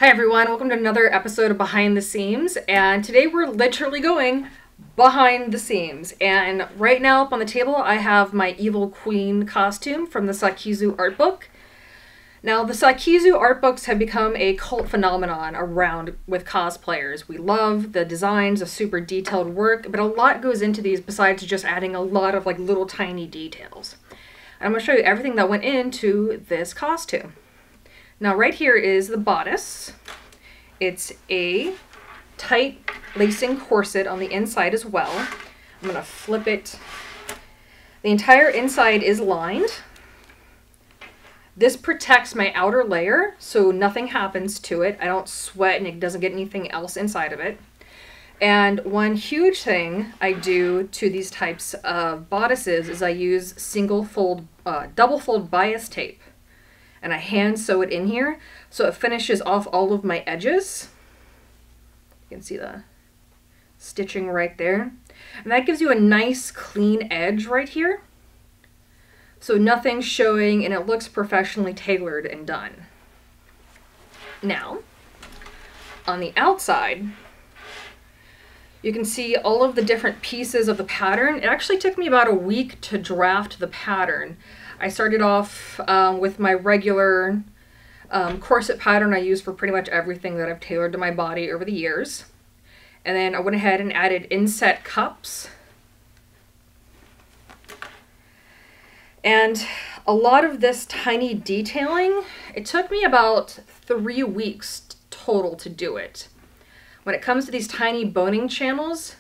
Hi everyone, welcome to another episode of Behind the Seams, and today we're literally going behind the seams. And right now up on the table I have my Evil Queen costume from the Sakizu art book. Now the Sakizu art books have become a cult phenomenon around with cosplayers. We love the designs, the super detailed work, but a lot goes into these besides just adding a lot of like little tiny details. And I'm going to show you everything that went into this costume. Now right here is the bodice. It's a tight lacing corset on the inside as well. I'm going to flip it. The entire inside is lined. This protects my outer layer so nothing happens to it. I don't sweat and it doesn't get anything else inside of it. And one huge thing I do to these types of bodices is I use double fold bias tape. And I hand sew it in here so it finishes off all of my edges. You can see the stitching right there. And that gives you a nice clean edge right here. So nothing's showing and it looks professionally tailored and done. Now, on the outside, you can see all of the different pieces of the pattern. It actually took me about a week to draft the pattern. I started off with my regular corset pattern I use for pretty much everything that I've tailored to my body over the years. And then I went ahead and added inset cups. And a lot of this tiny detailing, it took me about 3 weeks total to do it. When it comes to these tiny boning channels,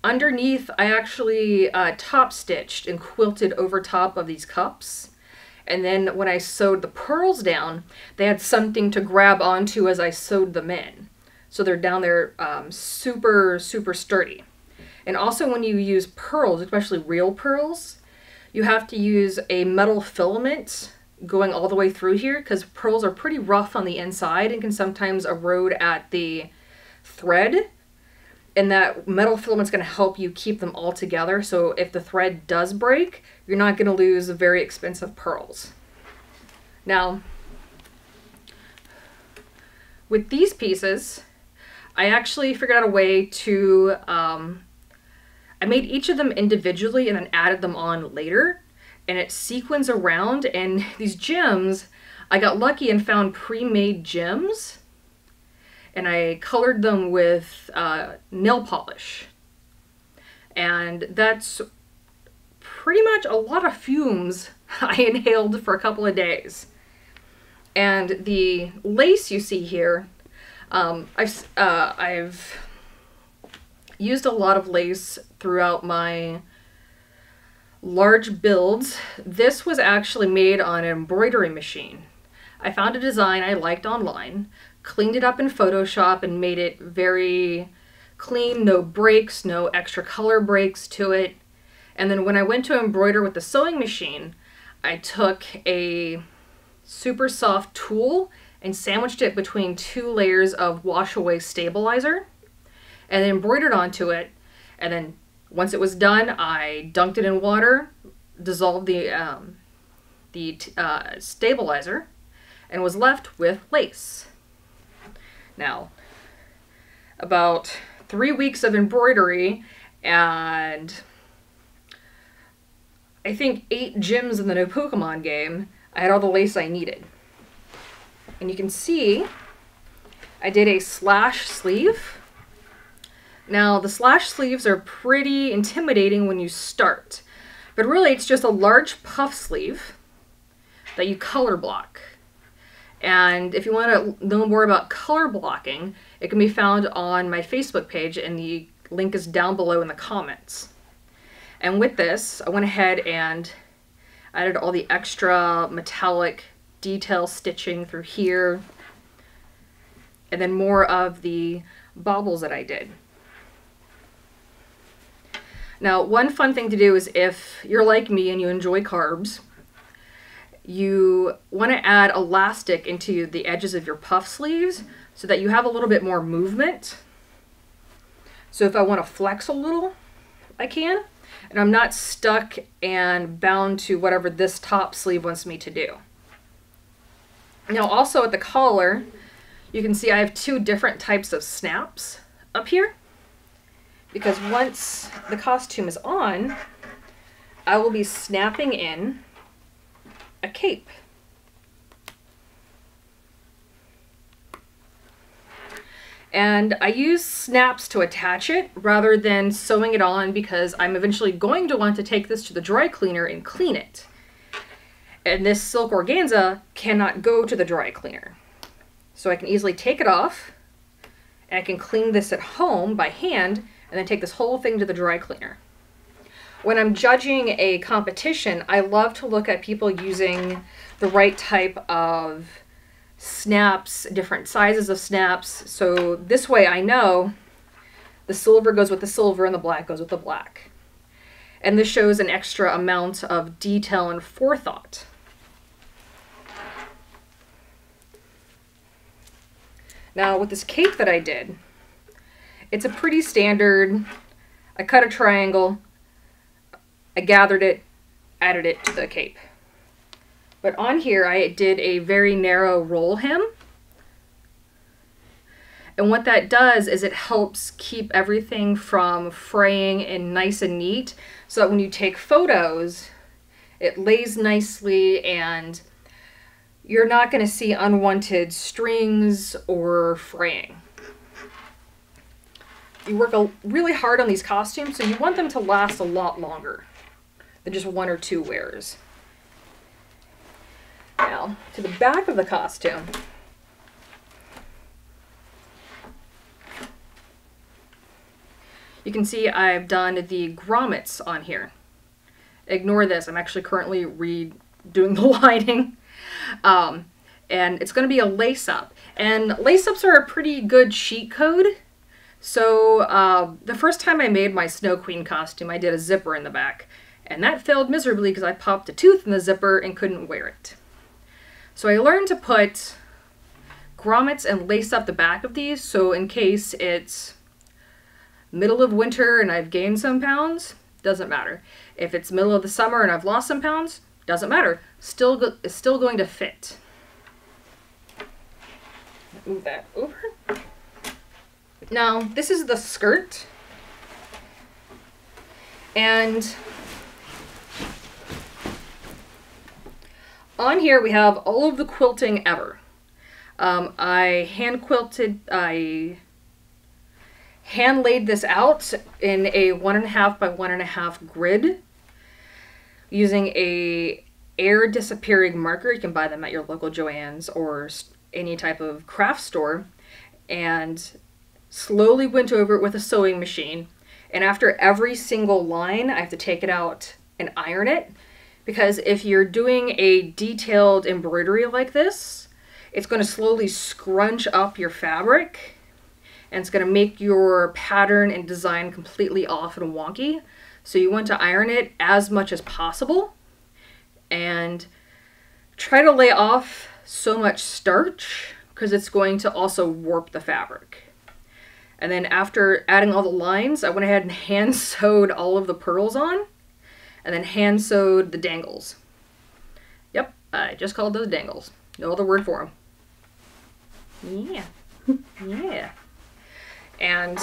underneath, I actually top stitched and quilted over top of these cups. And then when I sewed the pearls down, they had something to grab onto as I sewed them in. So they're down there super, super sturdy. And also when you use pearls, especially real pearls, you have to use a metal filament going all the way through here because pearls are pretty rough on the inside and can sometimes erode at the thread. And that metal filament's going to help you keep them all together. So if the thread does break, you're not going to lose very expensive pearls. Now, with these pieces, I actually figured out a way to, I made each of them individually and then added them on later. And it sequins around, and these gems, I got lucky and found pre-made gems. And I colored them with nail polish. And that's pretty much a lot of fumes I inhaled for a couple of days. And the lace you see here, I've used a lot of lace throughout my large builds. This was actually made on an embroidery machine. I found a design I liked online, cleaned it up in Photoshop and made it very clean, no breaks, no extra color breaks to it. And then when I went to embroider with the sewing machine, I took a super soft tulle and sandwiched it between 2 layers of wash away stabilizer and then embroidered onto it. And then once it was done, I dunked it in water, dissolved the stabilizer, and was left with lace. Now, about 3 weeks of embroidery and I think 8 gyms in the No Pokemon game, I had all the lace I needed. And you can see I did a slash sleeve. Now, the slash sleeves are pretty intimidating when you start, but really it's just a large puff sleeve that you color block. And if you want to know more about color blocking, it can be found on my Facebook page and the link is down below in the comments. And with this, I went ahead and added all the extra metallic detail stitching through here and then more of the baubles that I did. Now, one fun thing to do is if you're like me and you enjoy carbs, you want to add elastic into the edges of your puff sleeves so that you have a little bit more movement. So if I want to flex a little, I can, and I'm not stuck and bound to whatever this top sleeve wants me to do. Now also at the collar, you can see I have two different types of snaps up here, because once the costume is on, I will be snapping in a cape. And I use snaps to attach it rather than sewing it on, because I'm eventually going to want to take this to the dry cleaner and clean it. And this silk organza cannot go to the dry cleaner. So I can easily take it off, and I can clean this at home by hand, and then take this whole thing to the dry cleaner. When I'm judging a competition, I love to look at people using the right type of snaps, different sizes of snaps. So this way I know the silver goes with the silver and the black goes with the black. And this shows an extra amount of detail and forethought. Now with this cape that I did, it's a pretty standard, I cut a triangle, I gathered it, added it to the cape. But on here I did a very narrow roll hem. And what that does is it helps keep everything from fraying and nice and neat, so that when you take photos, it lays nicely and you're not going to see unwanted strings or fraying. You work really hard on these costumes, so you want them to last a lot longer than just one or two wears. Now, to the back of the costume, you can see I've done the grommets on here. Ignore this, I'm actually currently redoing the lining. And it's going to be a lace-up. And lace-ups are a pretty good cheat code. So the first time I made my Snow Queen costume, I did a zipper in the back. And that failed miserably because I popped a tooth in the zipper and couldn't wear it. So I learned to put grommets and lace up the back of these, so in case it's middle of winter and I've gained some pounds, doesn't matter. If it's middle of the summer and I've lost some pounds, doesn't matter. It's still going to fit. Move that over. Now, this is the skirt. And on here we have all of the quilting ever. I hand laid this out in a 1.5 by 1.5 grid using a air disappearing marker. You can buy them at your local Joann's or any type of craft store, and slowly went over it with a sewing machine. And after every single line, I have to take it out and iron it, because if you're doing a detailed embroidery like this, it's going to slowly scrunch up your fabric, and it's going to make your pattern and design completely off and wonky. So you want to iron it as much as possible and try to lay off so much starch, because it's going to also warp the fabric. And then after adding all the lines, I went ahead and hand sewed all of the pearls on, and then hand sewed the dangles. Yep, I just called those dangles. No other word for them. Yeah, yeah. And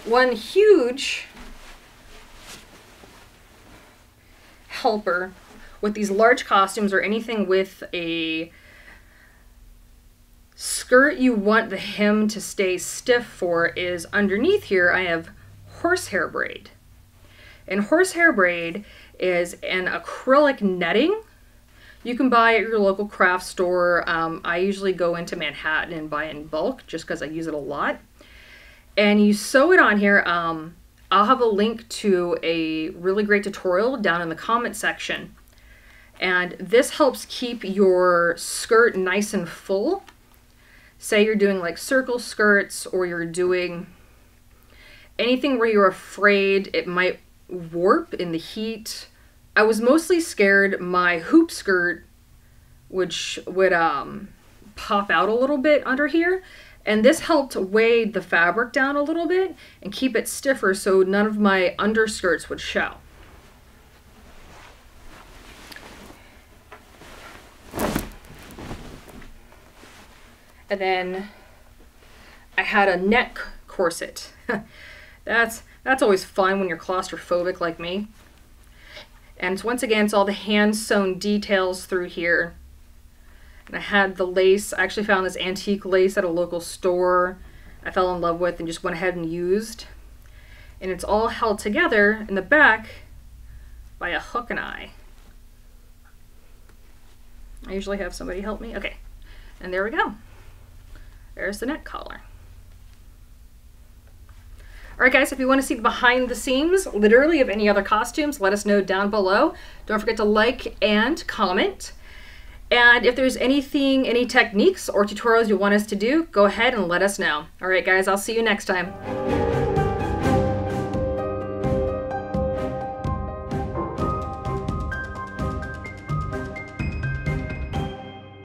one huge helper with these large costumes, or anything with a skirt you want the hem to stay stiff for, is underneath here I have horsehair braid. And horsehair braid is an acrylic netting you can buy at your local craft store. I usually go into Manhattan and buy in bulk just because I use it a lot. And you sew it on here. I'll have a link to a really great tutorial down in the comment section. And this helps keep your skirt nice and full. Say you're doing like circle skirts, or you're doing anything where you're afraid it might warp in the heat. I was mostly scared my hoop skirt would pop out a little bit under here. And this helped weigh the fabric down a little bit and keep it stiffer so none of my underskirts would show. And then I had a neck corset. That's always fun when you're claustrophobic like me. And once again, it's all the hand-sewn details through here. And I had the lace. I actually found this antique lace at a local store I fell in love with and just went ahead and used. And it's all held together in the back by a hook and eye. I usually have somebody help me. Okay, and there we go. There's the neck collar. Alright guys, if you want to see the behind the scenes, literally, of any other costumes, let us know down below. Don't forget to like and comment. And if there's anything, any techniques or tutorials you want us to do, go ahead and let us know. Alright guys, I'll see you next time.